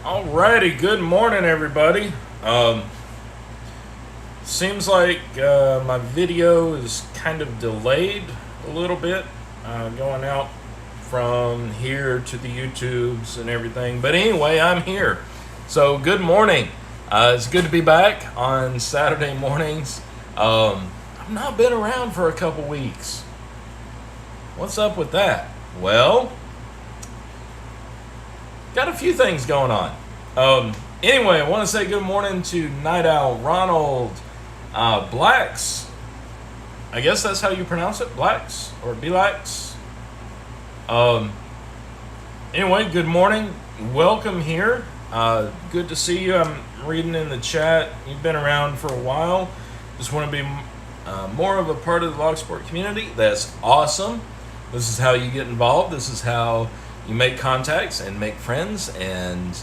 Alrighty, good morning, everybody. Seems like my video is kind of delayed a little bit, going out from here to the YouTubes and everything. But anyway, I'm here. So, good morning. It's good to be back on Saturday mornings. I've not been around for a couple weeks. What's up with that? Well, got a few things going on. Anyway, I want to say good morning to Night Owl Ronald Blacks. I guess that's how you pronounce it, Blacks or Blacks. Anyway, good morning. Welcome here. Good to see you. I'm reading in the chat. You've been around for a while. Just want to be more of a part of the log sport community. That's awesome. This is how you get involved. This is how you make contacts and make friends, and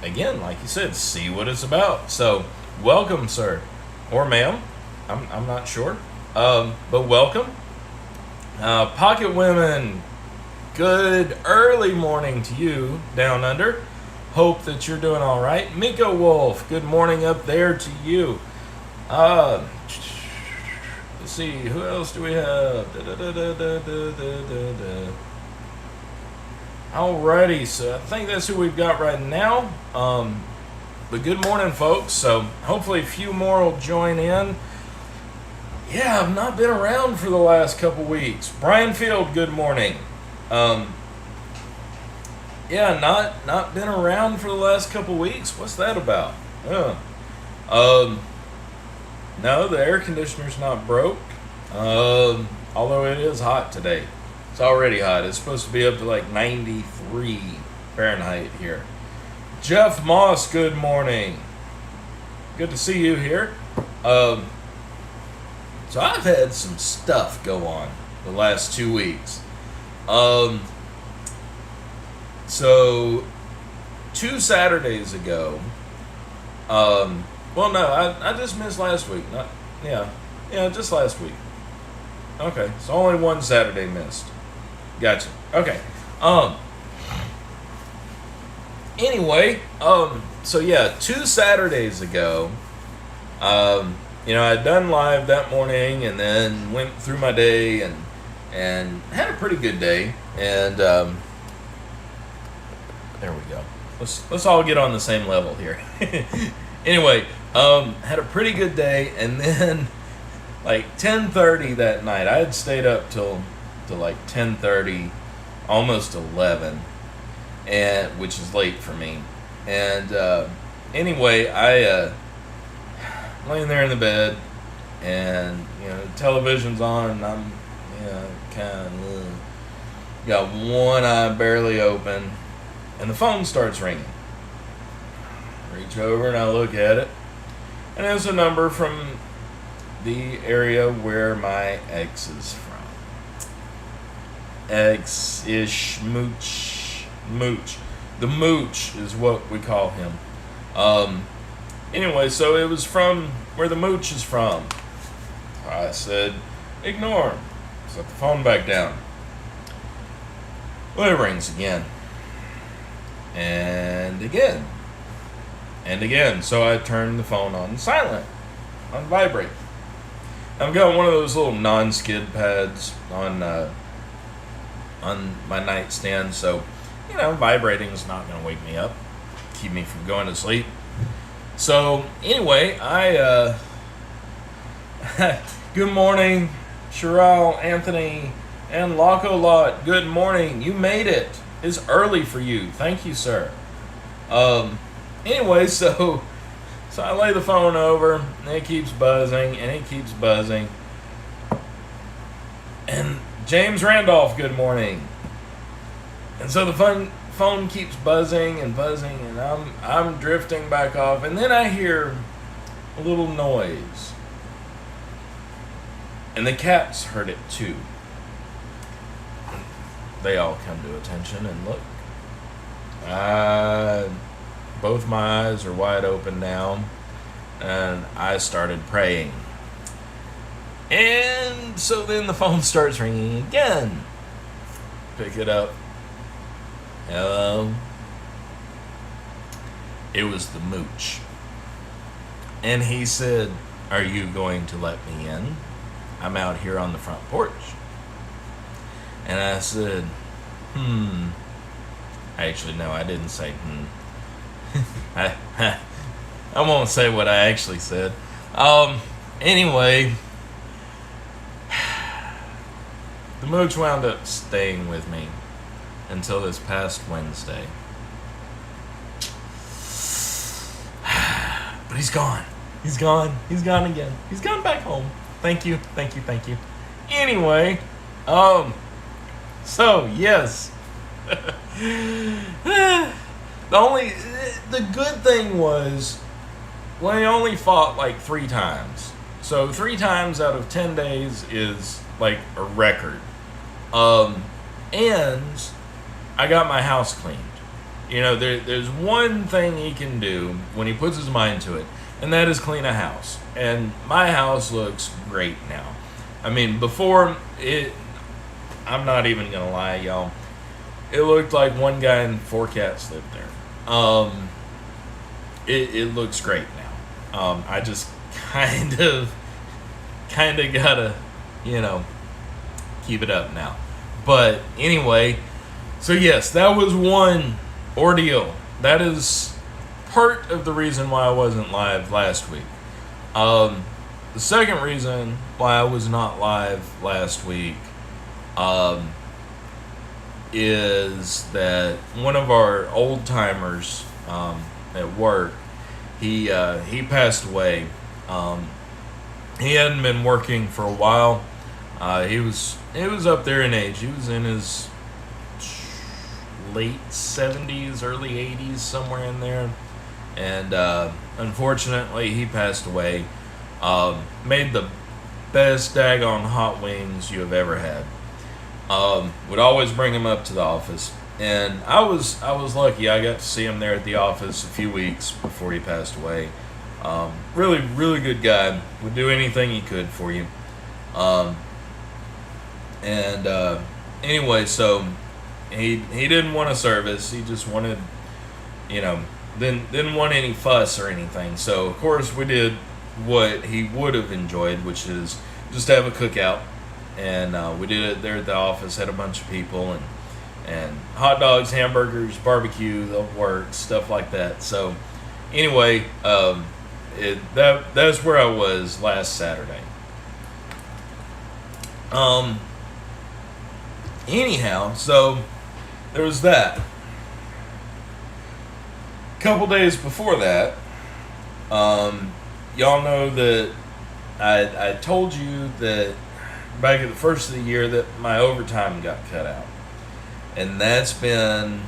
again, like you said, see what it's about. So, welcome, sir or ma'am. I'm not sure, but welcome. Pocket Women, good early morning to you down under. Hope that you're doing all right. Miko Wolf, good morning up there to you. Let's see, who else do we have? Alrighty, so I think that's who we've got right now. But good morning, folks. So hopefully a few more will join in. Yeah, I've not been around for the last couple weeks. Brian Field, good morning. Yeah, not been around for the last couple weeks. What's that about? No, the air conditioner's not broke. Although it is hot today. It's already hot. It's supposed to be up to like 93 Fahrenheit here. Jeff Moss, good morning. Good to see you here. So I've had some stuff go on the last 2 weeks. So 2 Saturdays ago, well, no, I just missed last week. Just last week. Okay, so only 1 Saturday missed. Gotcha. Okay. Anyway, so yeah, 2 Saturdays ago, I'd done live that morning and then went through my day and had a pretty good day. And there we go. Let's all get on the same level here. Anyway, had a pretty good day, and then like 10:30 that night, I had stayed up till like 10:30, almost 11, and which is late for me. And anyway, I laying there in the bed, and the television's on, and I'm kind of got one eye barely open, and the phone starts ringing. Reach over and I look at it, and it's a number from the area where my ex is from. Ex-ish, mooch. The mooch is what we call him. Anyway, so it was from where the mooch is from. I said, ignore him. Set the phone back down. Well, it rings again. And again. And again. So I turned the phone on silent. On vibrate. I've got one of those little non-skid pads on my nightstand, so vibrating is not going to wake me up, keep me from going to sleep. So anyway, I good morning, Cheryl, Anthony, and Loco Lot. Good morning. You made it. It's early for you. Thank you, sir. Anyway, so I lay the phone over, and it keeps buzzing, and it keeps buzzing. And James Randolph, good morning. And so the phone keeps buzzing, and I'm drifting back off, and then I hear a little noise. And the cats heard it too. They all come to attention and look. Both my eyes are wide open now, and I started praying. And so then the phone starts ringing again. Pick it up. Hello? It was the mooch. And he said, "Are you going to let me in? I'm out here on the front porch." And I said, Actually, no, I didn't say I won't say what I actually said. Anyway, the mooch wound up staying with me until this past Wednesday. But he's gone. He's gone. He's gone again. He's gone back home. Thank you. Thank you. Thank you. Anyway, so yes. The good thing was, well, he only fought like 3 times. So 3 times out of 10 days is like a record. And I got my house cleaned. You know, there's one thing he can do when he puts his mind to it, and that is clean a house. And my house looks great now. I mean, before it, I'm not even gonna lie, y'all. It looked like one guy and 4 cats lived there. It looks great now. I just kind of gotta, keep it up now. But anyway, so yes, that was one ordeal. That is part of the reason why I wasn't live last week. The second reason why I was not live last week, is that one of our old timers at work, he passed away. He hadn't been working for a while. He was up there in age. He was in his late 70s, early 80s, somewhere in there. And unfortunately, he passed away. Made the best daggone hot wings you have ever had. Would always bring him up to the office, and I was lucky. I got to see him there at the office a few weeks before he passed away. Really, really good guy. Would do anything he could for you. Anyway, so he didn't want a service. He just wanted, didn't want any fuss or anything. So of course we did what he would have enjoyed, which is just have a cookout. And we did it there at the office, had a bunch of people, and hot dogs, hamburgers, barbecue, the works, stuff like that. So anyway, that's where I was last Saturday. Anyhow, so there was that. A couple days before that, y'all know that I told you that back at the first of the year that my overtime got cut out. And that's been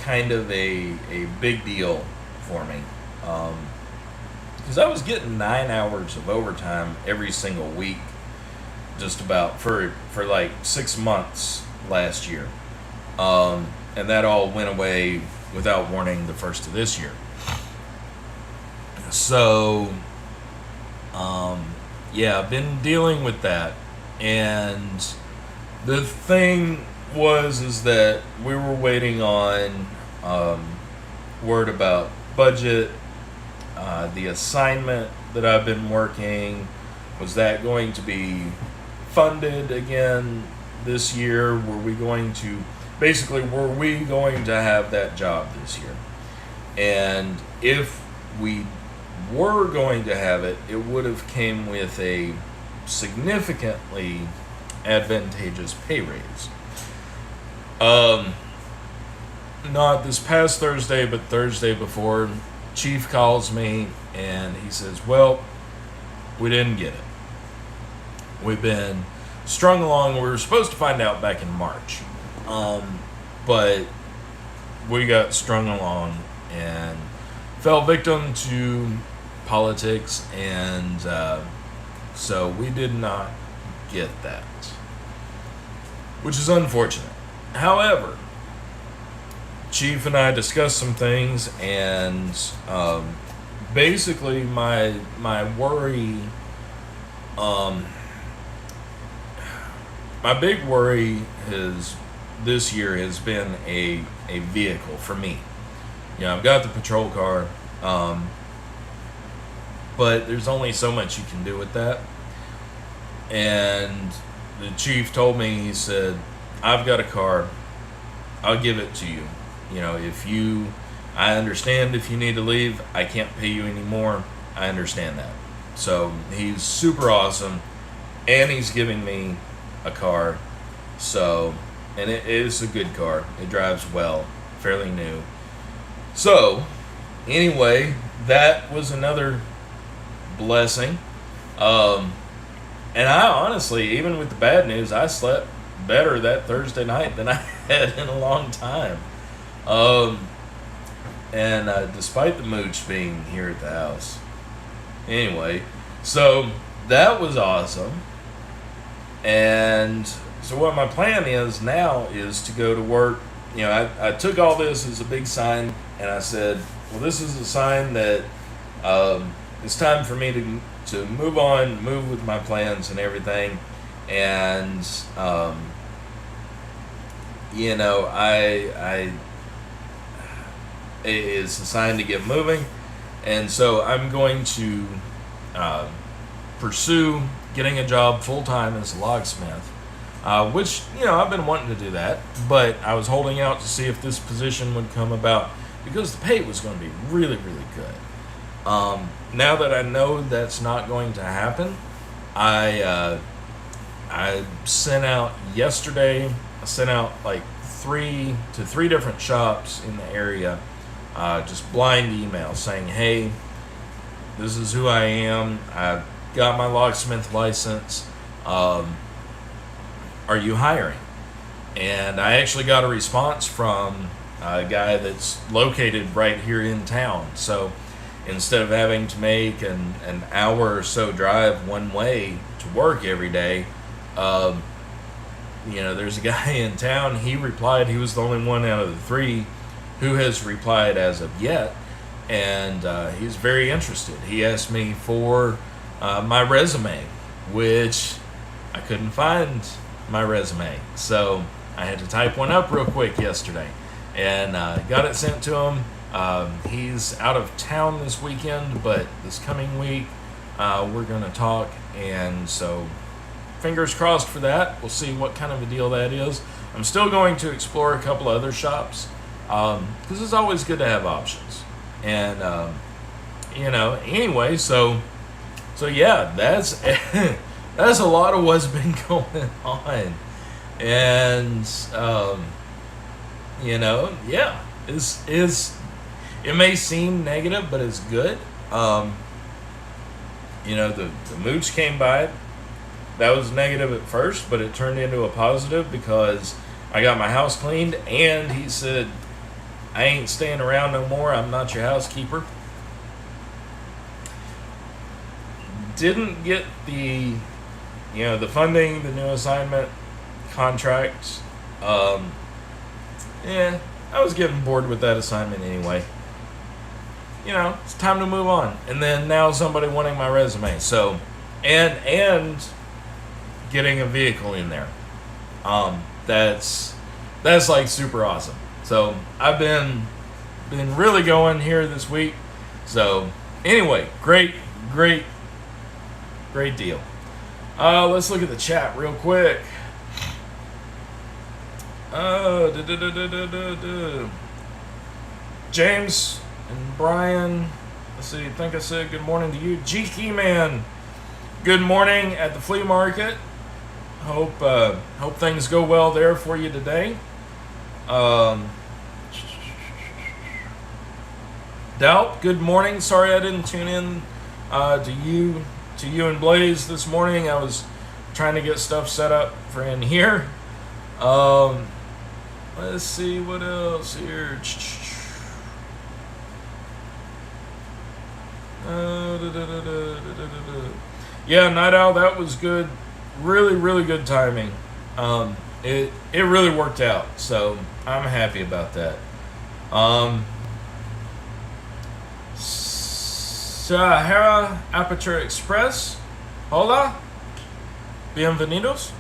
kind of a big deal for me. Because I was getting 9 hours of overtime every single week, just about for like 6 months last year. And that all went away without warning the first of this year. So, yeah, I've been dealing with that. And the thing is that we were waiting on word about budget, the assignment that I've been working. Was that going to be funded again this year? Were we going to have that job this year? And if we were going to have it, it would have came with a significantly advantageous pay raise. Not this past Thursday, but Thursday before, Chief calls me and he says, well, we didn't get it. We've been strung along. We were supposed to find out back in March. But we got strung along and fell victim to politics, and so we did not get that, which is unfortunate. However, Chief and I discussed some things, and basically my worry, my big worry this year has been a vehicle for me. I've got the patrol car, but there's only so much you can do with that. And the chief told me, he said, I've got a car, I'll give it to you. I understand if you need to leave, I can't pay you anymore. I understand that. So he's super awesome, and he's giving me a car. So, and it is a good car. It drives well, fairly new. So, anyway, that was another blessing. And I honestly, even with the bad news, I slept better that Thursday night than I had in a long time. And despite the mooch being here at the house. Anyway, so that was awesome. And so what my plan is now is to go to work. I took all this as a big sign, and I said, well, this is a sign that it's time for me to move on, move with my plans and everything. And, it's a sign to get moving. And so I'm going to pursue getting a job full-time as a locksmith, which, I've been wanting to do that, but I was holding out to see if this position would come about because the pay was going to be really, really good. Now that I know that's not going to happen, I sent out yesterday, like three different shops in the area, just blind emails saying, hey, this is who I am. I've got my locksmith license. Are you hiring? And I actually got a response from a guy that's located right here in town. So instead of having to make an hour or so drive one way to work every day, there's a guy in town. He replied. He was the only one out of the three who has replied as of yet, and he's very interested. He asked me for my resume, which I couldn't find my resume, so I had to type one up real quick yesterday, and got it sent to him. He's out of town this weekend, but this coming week we're going to talk, and so fingers crossed for that. We'll see what kind of a deal that is. I'm still going to explore a couple other shops because it's always good to have options. And anyway, so yeah, that's that's a lot of what's been going on, and yeah, is it may seem negative, but it's good. The mooch came by. That was negative at first, but it turned into a positive because I got my house cleaned, and he said, I ain't staying around no more. I'm not your housekeeper. Didn't get the funding, the new assignment contract. I was getting bored with that assignment anyway. It's time to move on. And then now somebody wanting my resume. So, and getting a vehicle in there. That's like super awesome. So I've been really going here this week. So anyway, great deal. Let's look at the chat real quick. James and Brian, let's see, I think I said good morning to you. G-Key Man, good morning at the flea market. Hope things go well there for you today. Doubt, good morning. Sorry I didn't tune in to you and Blaze this morning. I was trying to get stuff set up for in here. Let's see what else here. Yeah, Night Owl, that was good. Really good timing. It really worked out, so I'm happy about that. Sahara Aperture Express. Hola. Bienvenidos.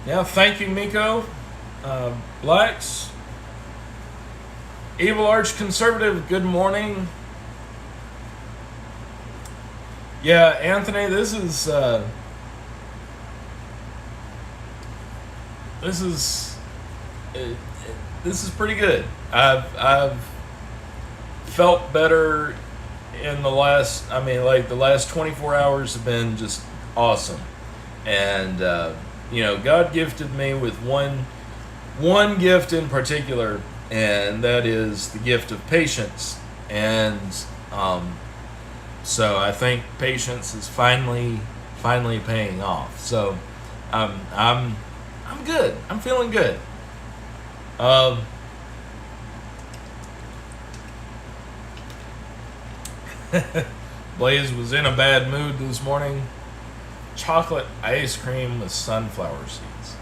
Yeah, thank you, Miko. Blacks. Evil Arch Conservative, good morning. Yeah, Anthony, this is pretty good. I've felt better in the last. I mean, like the last 24 hours have been just awesome, and God gifted me with one gift in particular, and that is the gift of patience. And so I think patience is finally paying off. So I'm good. I'm feeling good. Blaze was in a bad mood this morning. Chocolate ice cream with sunflower seeds.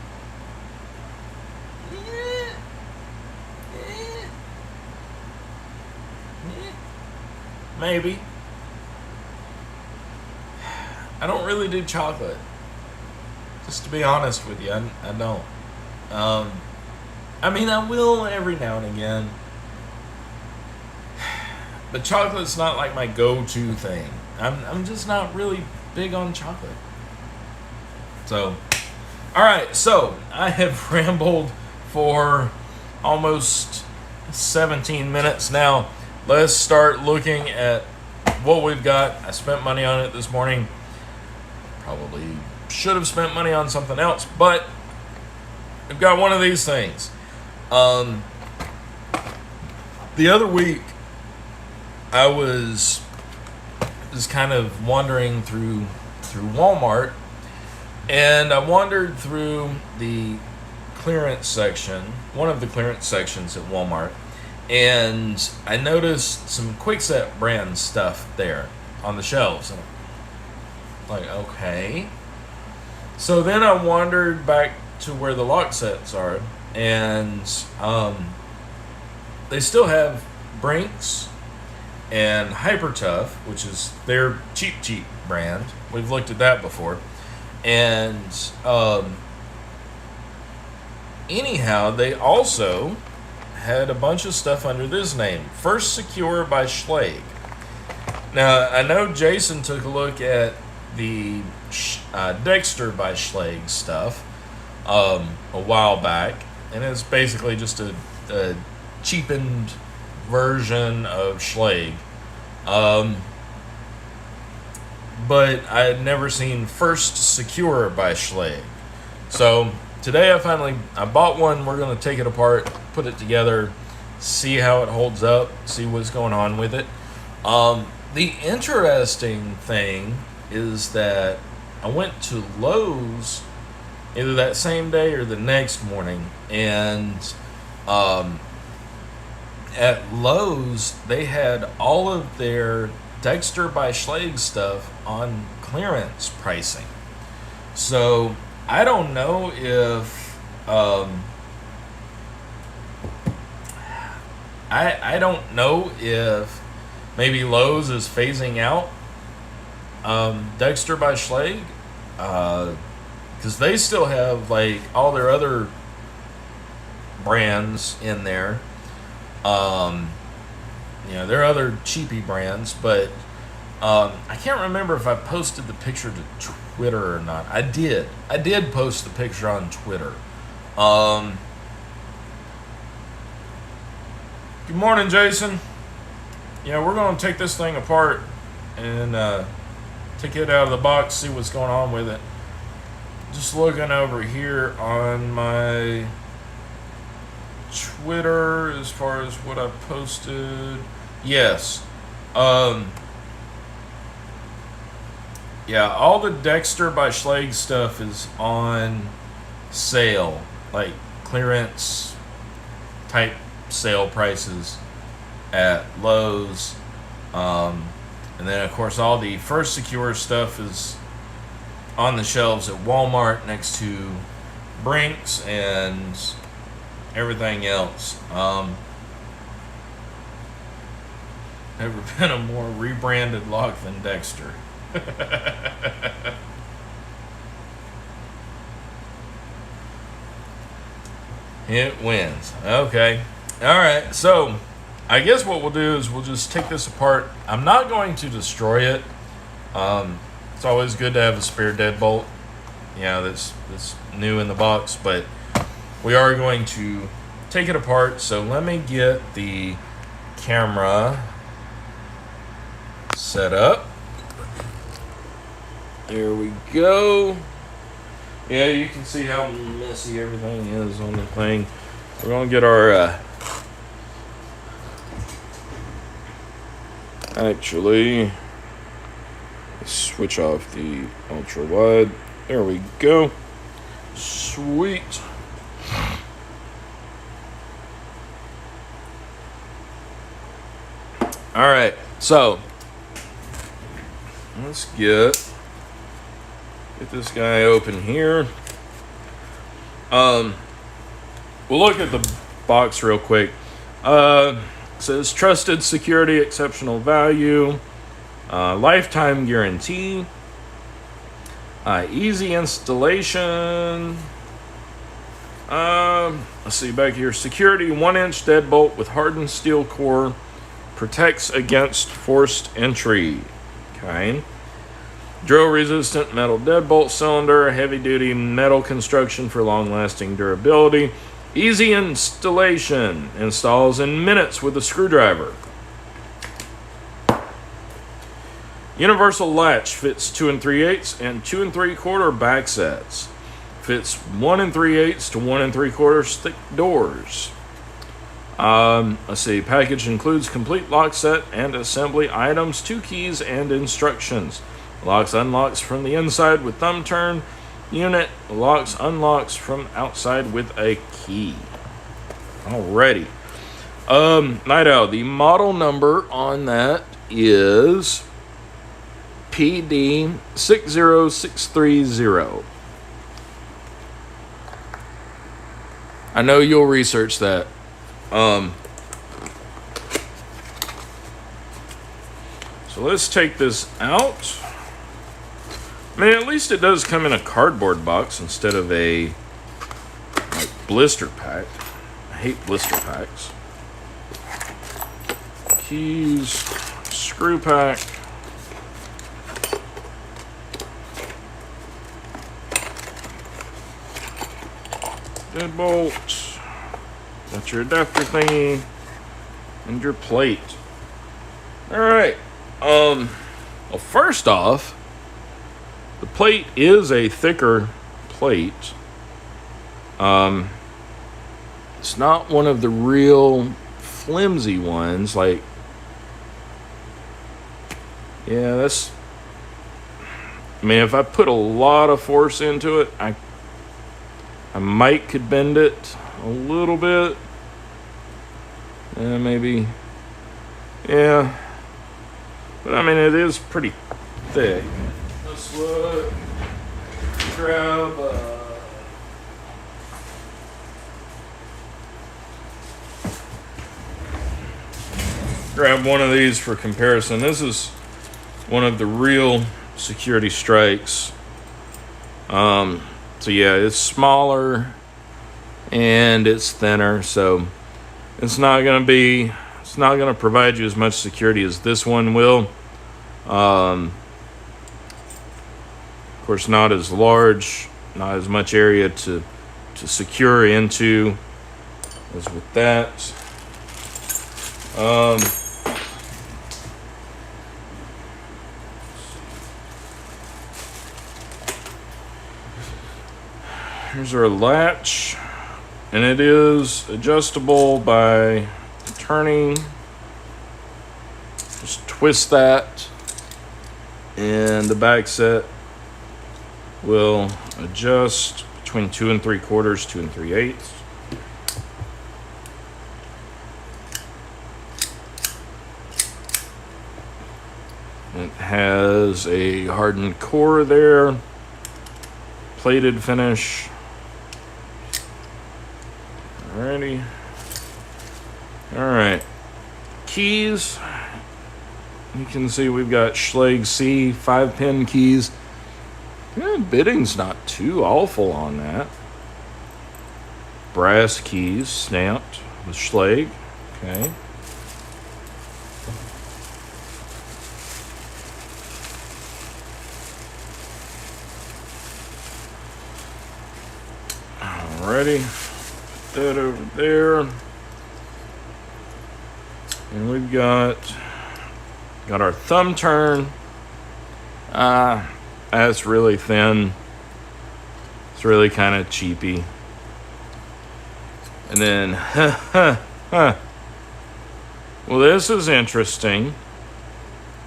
Maybe. I don't really do chocolate. Just to be honest with you, I don't. I mean, I will every now and again. But chocolate's not like my go-to thing. I'm just not really big on chocolate. So, alright, so I have rambled for almost 17 minutes now. Let's start looking at what we've got. I spent money on it this morning. Probably should have spent money on something else, but I've got one of these things. The other week, I was kind of wandering through Walmart, and I wandered through the clearance section, one of the clearance sections at Walmart, and I noticed some Quickset brand stuff there on the shelves. And I'm like, okay. So then I wandered back to where the lock sets are, and they still have Brinks and Hyper Tough, which is their cheap brand. We've looked at that before. And anyhow, they also had a bunch of stuff under this name, First Secure by Schlage. Now, I know Jason took a look at the Dexter by Schlage stuff a while back, and it's basically just a cheapened version of Schlage. But I had never seen First Secure by Schlage. So today I bought one. We're going to take it apart, put it together, see how it holds up, see what's going on with it. The interesting thing is that I went to Lowe's either that same day or the next morning, and at Lowe's they had all of their Dexter by Schlage stuff on clearance pricing. So I don't know if I don't know if maybe Lowe's is phasing out Dexter by Schlage, because they still have like all their other brands in there. There are other cheapy brands, but I can't remember if I posted the picture to Twitter or not. I did post the picture on Twitter. Good morning, Jason. We're going to take this thing apart and take it out of the box, see what's going on with it. Just looking over here on my Twitter as far as what I posted. Yes. Yeah, all the Dexter by Schlage stuff is on sale, like clearance type sale prices at Lowe's. And then, of course, all the First Secure stuff is on the shelves at Walmart next to Brinks and everything else. Never been a more rebranded lock than Dexter. It wins. Okay. All right. So I guess what we'll do is we'll just take this apart. I'm not going to destroy it. It's always good to have a spare deadbolt. Yeah, that's new in the box, but we are going to take it apart. So let me get the camera set up. There we go. Yeah, you can see how messy everything is on the thing. We're gonna get our actually switch off the ultra wide. There we go. Sweet. All right, so let's get this guy open here. We'll look at the box real quick. It says trusted security, exceptional value, lifetime guarantee, easy installation. Let's see back here. Security 1-inch deadbolt with hardened steel core, protects against forced entry. Okay. Drill resistant metal deadbolt cylinder, heavy duty metal construction for long lasting durability. Easy installation, installs in minutes with a screwdriver. Universal latch, fits 2 3/8 and 2 3/4 back sets. Fits 1 3/8 to 1 3/4 thick doors. Let's see, package includes complete lock set and assembly items, 2 keys and instructions. Locks unlocks from the inside with thumb turn. Unit locks unlocks from outside with a key. Alrighty. Night Owl, the model number on that is PD60630. I know you'll research that. So let's take this out. I mean, at least it does come in a cardboard box instead of a blister pack. I hate blister packs. Keys, screw pack. Deadbolt. Got your adapter thingy and your plate. All right. Well, first off, the plate is a thicker plate. It's not one of the real flimsy ones. Like, yeah, that's. I mean, if I put a lot of force into it, I might could bend it a little bit. Maybe. Yeah. But I mean, it is pretty thick. Let's look. Grab one of these for comparison. This is one of the real security strikes. So yeah, it's smaller and it's thinner, so it's not going to provide you as much security as this one will. Of course, not as large, not as much area to secure into as with that. Here's our latch, and it is adjustable by turning. Just twist that, and the back set will adjust between 2 3/4, 2 3/8. It has a hardened core there, plated finish. Alrighty. Alright. Keys. You can see we've got Schlage C 5-pin keys. Yeah, bidding's not too awful on that. Brass keys stamped with Schlage. Okay. Alrighty, put that over there. And we've got our thumb turn. That's really thin. It's really kind of cheapy. And then, well, this is interesting.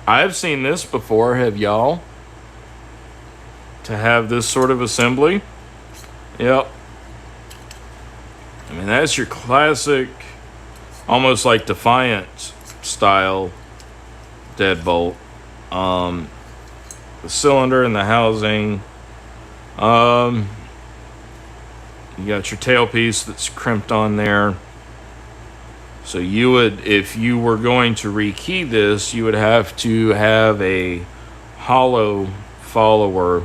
I've seen this before, have y'all? To have this sort of assembly. Yep. I mean, that's your classic, almost like Defiant style deadbolt. The cylinder and the housing. You got your tailpiece that's crimped on there. So you would, if you were going to rekey this, you would have to have a hollow follower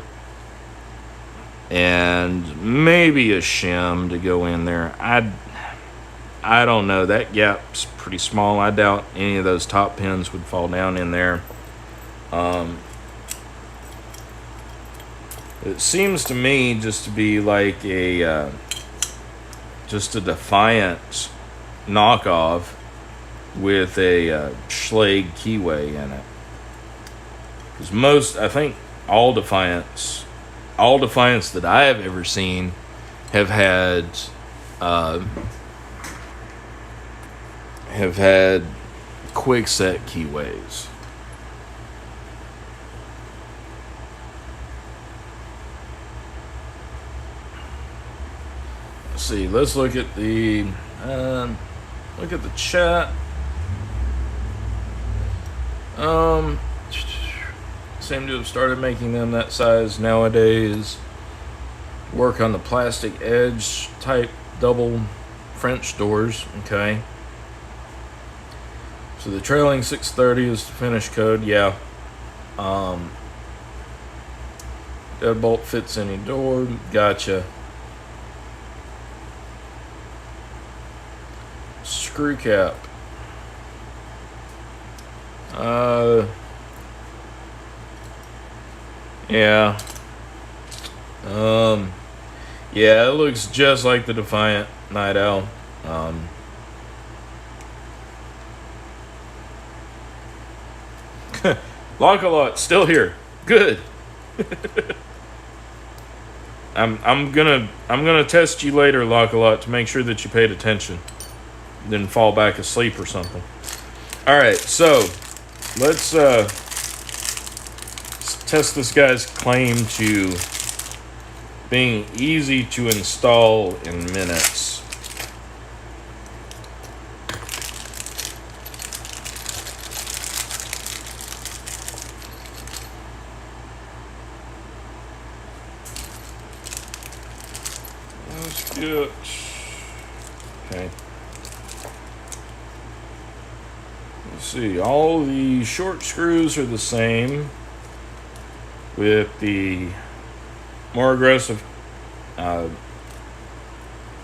and maybe a shim to go in there. I don't know. That gap's pretty small. I doubt any of those top pins would fall down in there. It seems to me just to be like just a Defiant knockoff with a Schlage keyway in it. Because I think all Defiants that I have ever seen have had quick set keyways. Let's see. Let's look at the chat. Seem to have started making them that size nowadays. Work on the plastic edge type double French doors. Okay. So the trailing 630 is the finish code. Yeah. Deadbolt fits any door. Gotcha. Screw cap. Yeah. Yeah, it looks just like the Defiant Night Owl. Lock-a-lot still here. Good. I'm gonna test you later, Lock-a-lot, to make sure that you paid attention. Then fall back asleep or something. All right, so let's test this guy's claim to being easy to install in minutes. Let's get, okay. Let's see, all the short screws are the same, with the more aggressive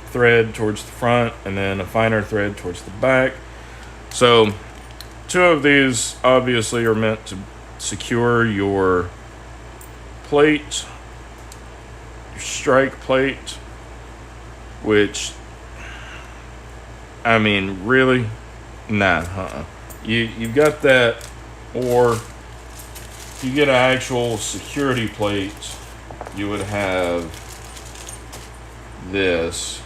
thread towards the front and then a finer thread towards the back. So 2 of these obviously are meant to secure your plate, your strike plate, which, I mean, really? Nah, You've got that, or if you get an actual security plate, you would have this.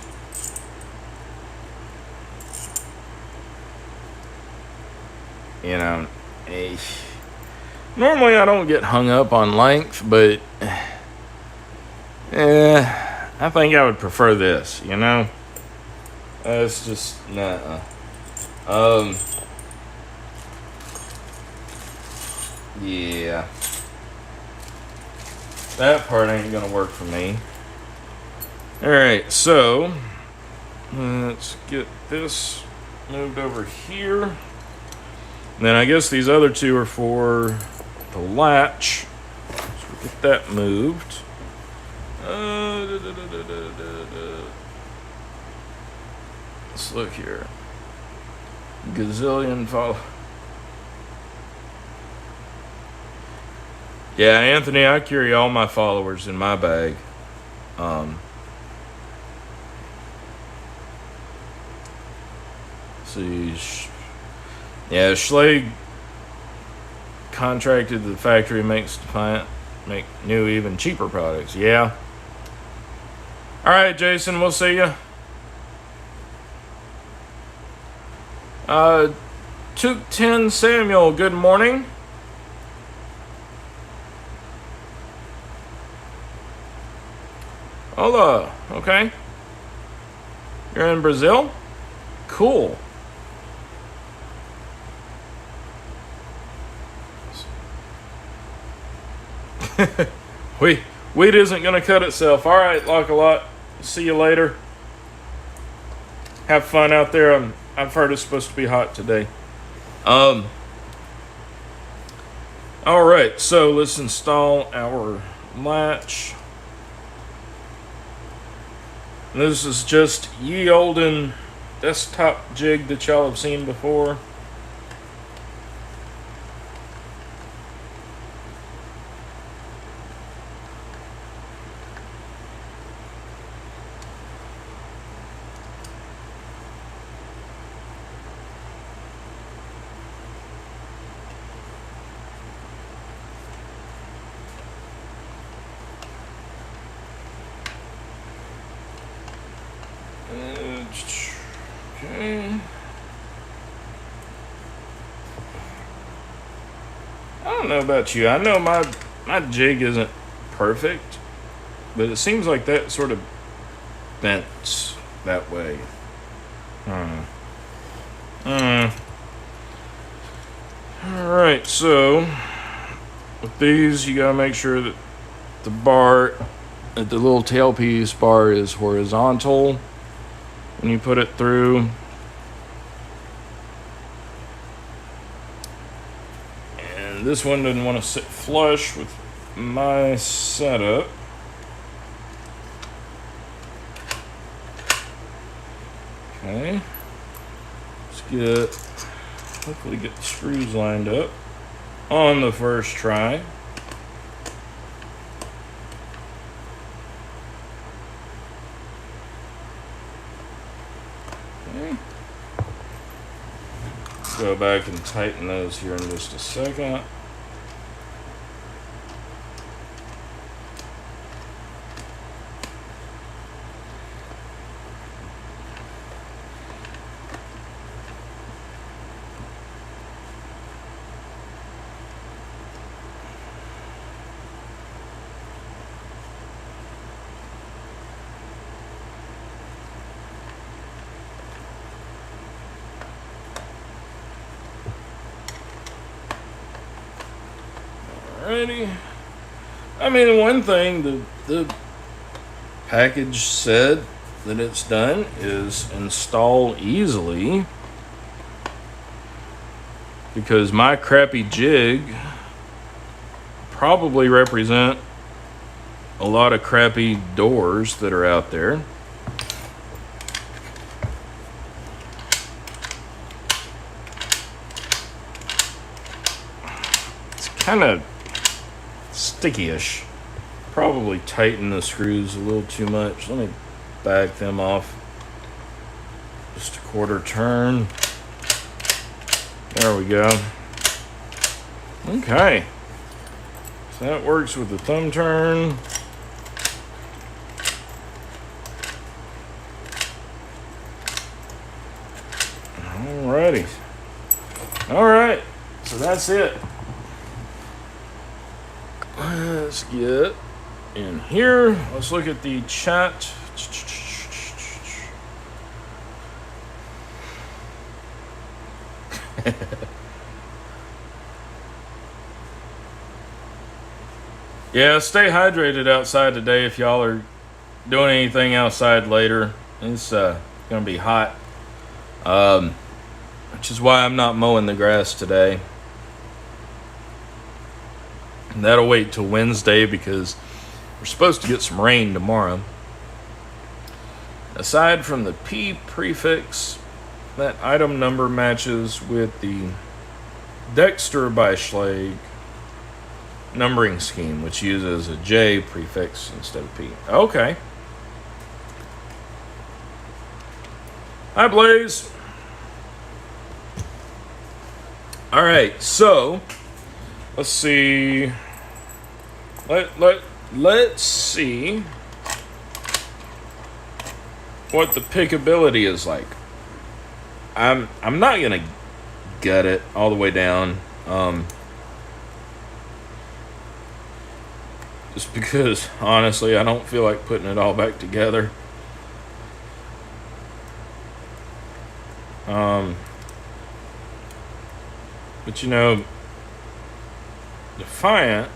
You know, normally I don't get hung up on length, but I think I would prefer this, you know? It's just, nah. Yeah. That part ain't gonna work for me. Alright, so let's get this moved over here. And then I guess these other 2 are for the latch. So we'll get that moved. Let's look here. Gazillion follow. Yeah, Anthony, I carry all my followers in my bag. see. Yeah, Schlage contracted the factory makes Defiant make new, even cheaper products. Yeah. All right, Jason, we'll see you. 210 Samuel, good morning. Hola, okay. You're in Brazil? Cool. Wheat isn't going to cut itself. All right, Lock-a-Lot. See you later. Have fun out there. I've heard it's supposed to be hot today. All right, so let's install our latch. This is just ye olden desktop jig that y'all have seen before. Okay. I don't know about you. I know my jig isn't perfect, but it seems like that sort of bent that way. Alright, so with these you gotta make sure that the little tailpiece bar is horizontal when you put it through. And this one doesn't want to sit flush with my setup. Okay. Hopefully get the screws lined up on the first try. Okay. Go back and tighten those here in just a second. Alrighty. I mean, one thing the package said that it's done is install easily, because my crappy jig probably represent a lot of crappy doors that are out there. It's kind of sticky-ish. Probably tighten the screws a little too much. Let me back them off just a quarter turn. There we go. Okay, so that works with the thumb turn. Alrighty. Alright, so that's it. Let's get in here. Let's look at the chat. Yeah, stay hydrated outside today if y'all are doing anything outside later. It's gonna be hot, which is why I'm not mowing the grass today. And that'll wait till Wednesday because we're supposed to get some rain tomorrow. Aside from the P prefix, that item number matches with the Dexter by Schlage numbering scheme, which uses a J prefix instead of P. Okay. Hi, Blaze. All right, so let's see. Let's see what the pickability is like. I'm not gonna gut it all the way down, just because honestly I don't feel like putting it all back together. But you know, Defiant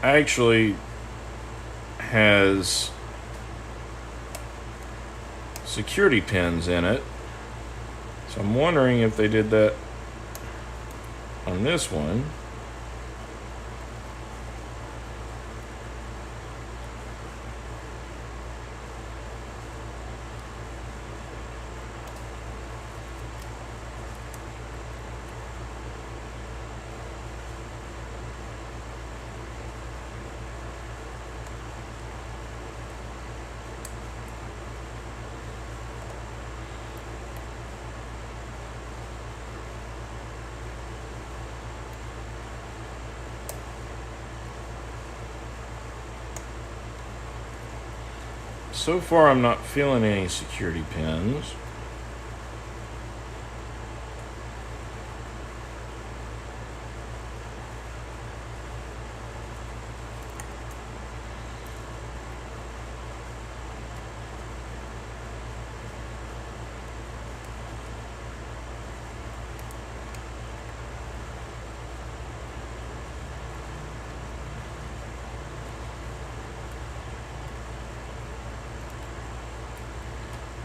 actually has security pins in it, so I'm wondering if they did that on this one. So far, I'm not feeling any security pins.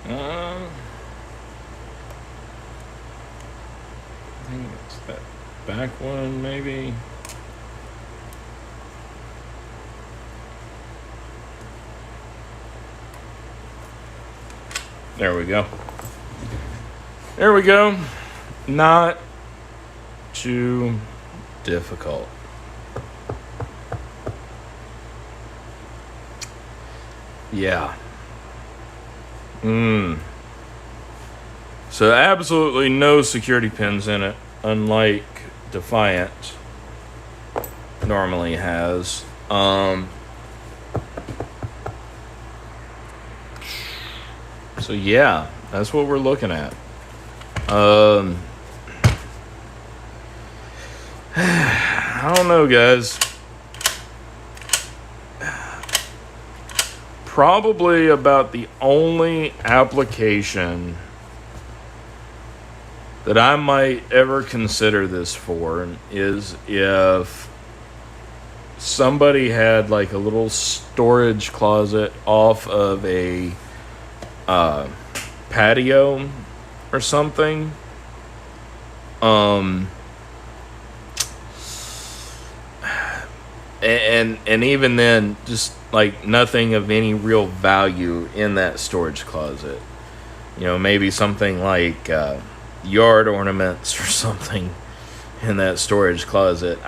I think it's that back one, maybe. There we go. There we go. Not too difficult. Yeah. So absolutely no security pins in it, unlike Defiant normally has. So yeah, that's what we're looking at. I don't know, guys. Probably about the only application that I might ever consider this for is if somebody had like a little storage closet off of a patio or something. And even then, just like nothing of any real value in that storage closet. You know, maybe something like yard ornaments or something in that storage closet.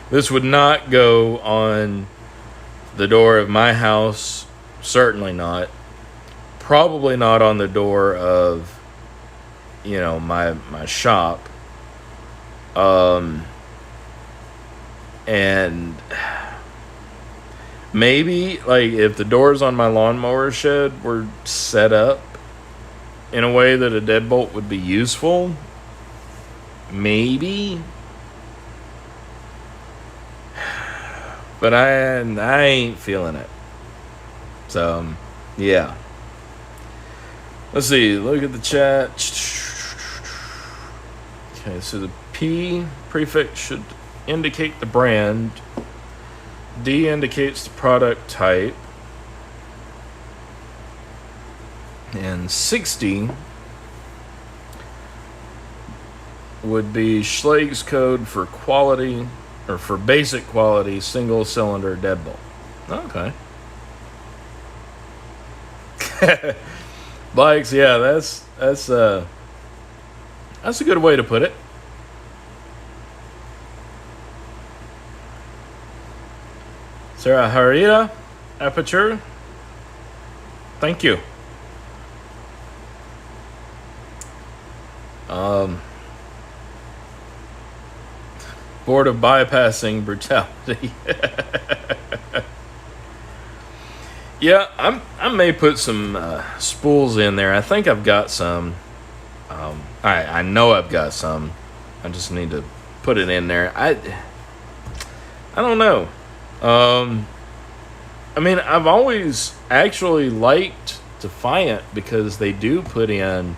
This would not go on the door of my house. Certainly not. Probably not on the door of, you know, my shop. And maybe, like, if the doors on my lawnmower shed were set up in a way that a deadbolt would be useful, maybe. But I ain't feeling it. So, yeah. Let's see. Look at the chat. Okay, so the P prefix should indicate the brand. D indicates the product type. And 60 would be Schlage's code for quality, or for basic quality single cylinder deadbolt. Okay. Bikes, yeah, that's a good way to put it. Sarah Harita, Aperture. Thank you. Bored of bypassing brutality. Yeah, I may put some spools in there. I think I've got some. I know I've got some. I just need to put it in there. I don't know. I mean, I've always actually liked Defiant because they do put in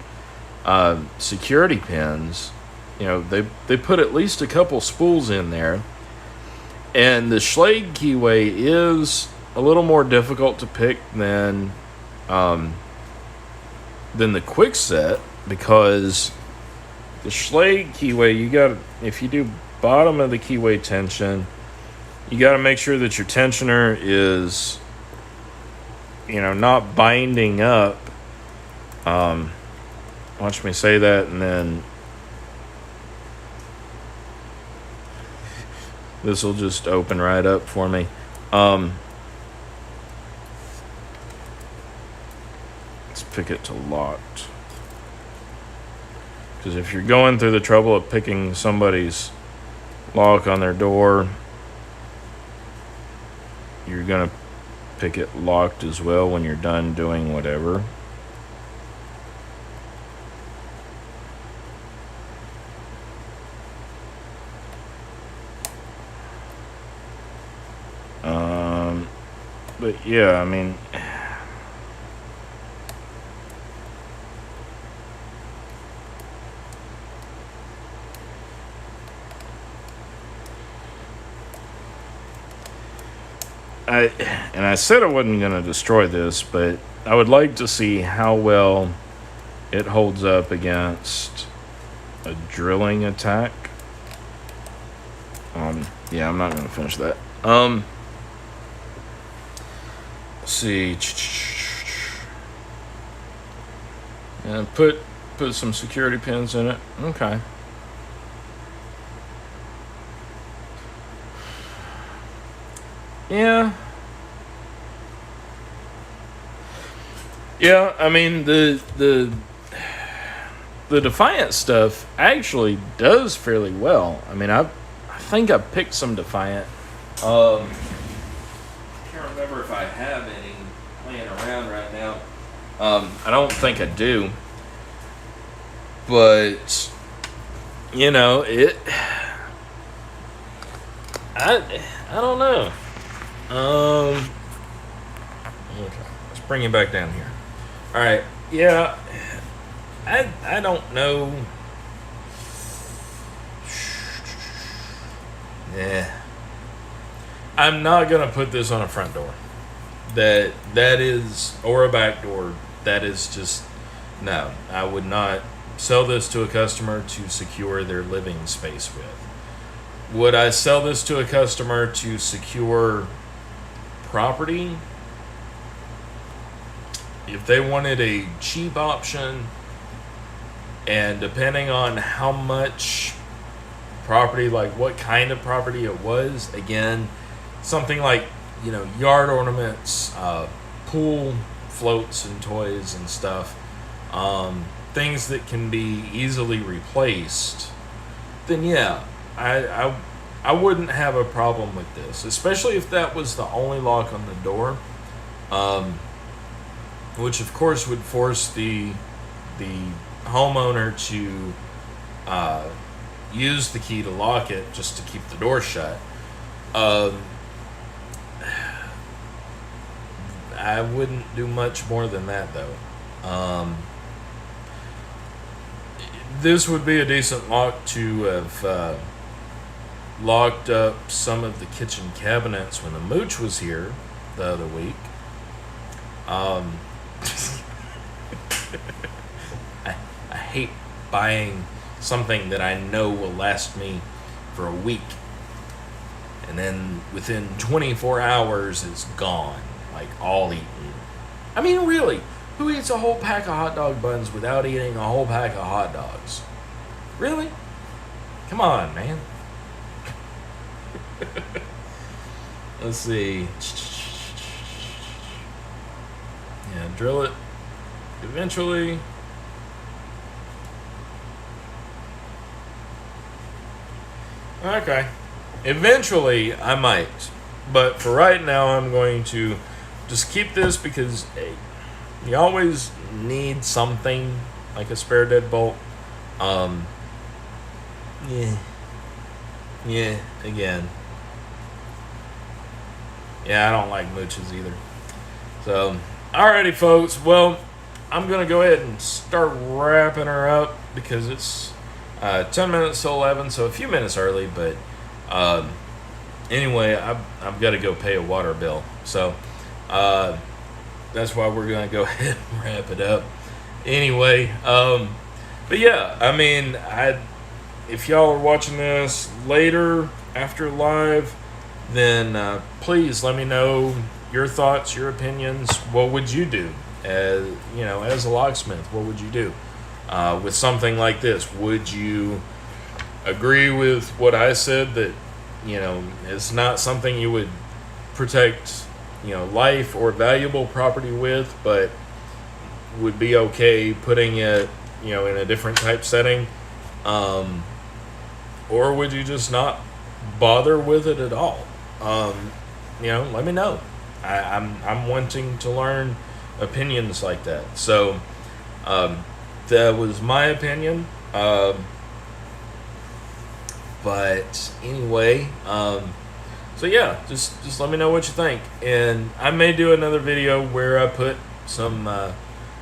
security pins. You know, they put at least a couple spools in there. And the Schlage keyway is a little more difficult to pick than the Quickset, because the Schlage keyway, you got, if you do bottom of the keyway tension, you got to make sure that your tensioner is, not binding up. Watch me say that, and then this will just open right up for me. Let's pick it to locked. Because if you're going through the trouble of picking somebody's lock on their door, you're going to pick it locked as well when you're done doing whatever. But yeah, I mean, I said I wasn't going to destroy this, but I would like to see how well it holds up against a drilling attack. Yeah, I'm not going to finish that. Let's see. And put some security pins in it. Okay. Yeah. Yeah, I mean the Defiant stuff actually does fairly well. I mean, I think I picked some Defiant. I can't remember if I have any laying around right now. I don't think I do. But it. I don't know. Okay, let's bring you back down here. All right, yeah, I don't know. Yeah, I'm not gonna put this on a front door. That is, or a back door. That is just no. I would not sell this to a customer to secure their living space with. Would I sell this to a customer to secure property? If they wanted a cheap option, and depending on how much property, like what kind of property it was, again, something like, yard ornaments, pool floats and toys and stuff, things that can be easily replaced, then yeah, I wouldn't have a problem with this, especially if that was the only lock on the door, which of course would force the homeowner to use the key to lock it just to keep the door shut. I wouldn't do much more than that, though. This would be a decent lock to have locked up some of the kitchen cabinets when the mooch was here the other week. I hate buying something that I know will last me for a week, and then within 24 hours it's gone, like all eaten. I mean, really, who eats a whole pack of hot dog buns without eating a whole pack of hot dogs? Really? Come on, man. Let's see. Yeah, drill it eventually. Okay. Eventually, I might. But for right now, I'm going to just keep this because hey, you always need something like a spare deadbolt. Um, yeah. Yeah, again. Yeah, I don't like mooches either. So, alrighty, folks. Well, I'm going to go ahead and start wrapping her up because it's 10 minutes to 11, so a few minutes early. But anyway, I've got to go pay a water bill. So, that's why we're going to go ahead and wrap it up. Anyway, but yeah, I mean, if y'all are watching this later after live, then please let me know your thoughts, your opinions. What would you do as as a locksmith? What would you do with something like this? Would you agree with what I said that it's not something you would protect life or valuable property with, but would be okay putting it in a different type setting? Or would you just not bother with it at all? Let me know. I'm wanting to learn opinions like that. So that was my opinion. But anyway, so yeah, just let me know what you think, and I may do another video where I put some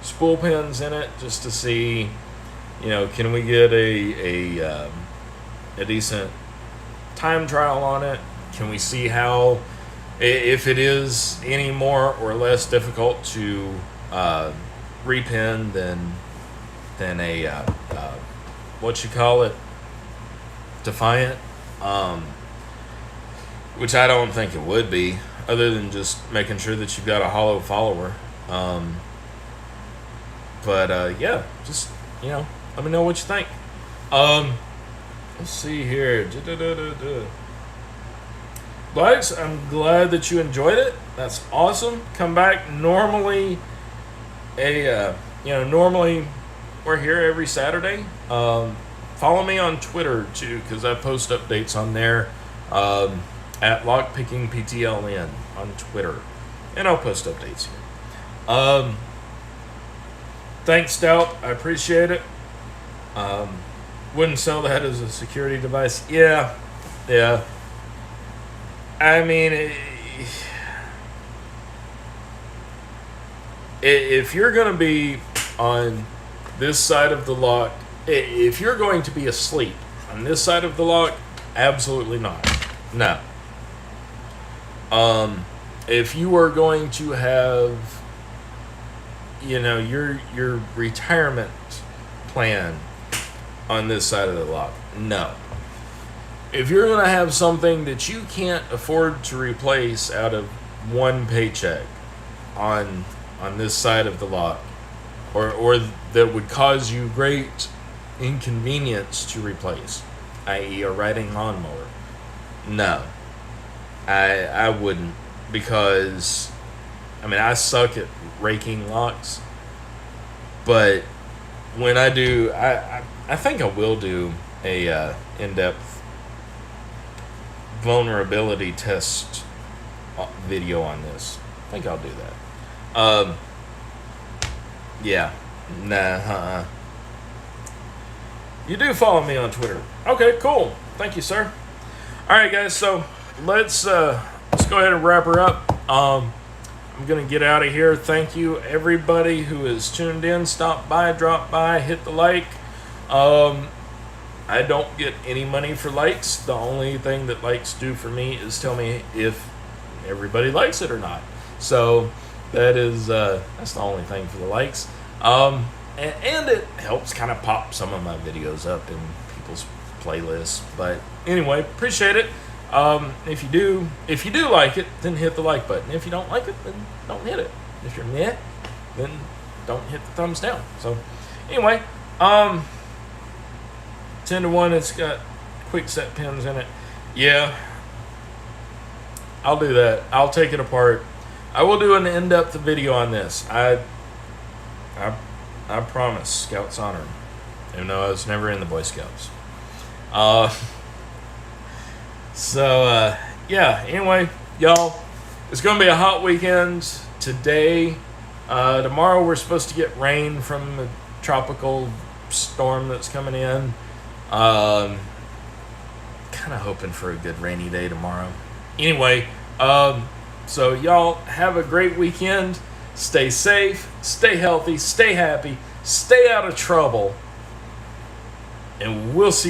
spool pins in it just to see, can we get a decent time trial on it? Can we see how, if it is any more or less difficult to repin than a what you call it, Defiant, which I don't think it would be, other than just making sure that you've got a hollow follower. But yeah, just let me know what you think. Let's see here. Guys, I'm glad that you enjoyed it. That's awesome. Come back. Normally normally we're here every Saturday. Follow me on Twitter too, because I post updates on there at LockPicking PTLN on Twitter, and I'll post updates here. Thanks, Stout. I appreciate it. Wouldn't sell that as a security device. Yeah. I mean, if you're going to be on this side of the lock, if you're going to be asleep on this side of the lock, absolutely not. No. If you are going to have, your retirement plan on this side of the lock, no. If you're going to have something that you can't afford to replace out of one paycheck on this side of the lock, or that would cause you great inconvenience to replace, i.e. a riding lawnmower, no. I wouldn't, because I suck at raking locks, but when I do, I think I will do a in-depth vulnerability test video on this. I think I'll do that. Yeah. Nah. You do follow me on Twitter. Okay, cool. Thank you, sir. All right, guys. So let's go ahead and wrap her up. I'm gonna get out of here. Thank you, everybody who is tuned in. Stop by, drop by, hit the like. I don't get any money for likes. The only thing that likes do for me is tell me if everybody likes it or not. So that is that's the only thing for the likes. And it helps kind of pop some of my videos up in people's playlists. But anyway, appreciate it. If you do like it, then hit the like button. If you don't like it, then don't hit it. If you're meh, then don't hit the thumbs down. So anyway, 10-1, it's got quick set pins in it. Yeah, I'll do that. I'll take it apart. I will do an in-depth video on this. I promise. Scouts honor, even though I was never in the Boy Scouts. So yeah. Anyway, y'all, it's gonna be a hot weekend today. Tomorrow we're supposed to get rain from the tropical storm that's coming in. Kind of hoping for a good rainy day tomorrow. Anyway, so y'all have a great weekend. Stay safe, stay healthy, stay happy, stay out of trouble, and we'll see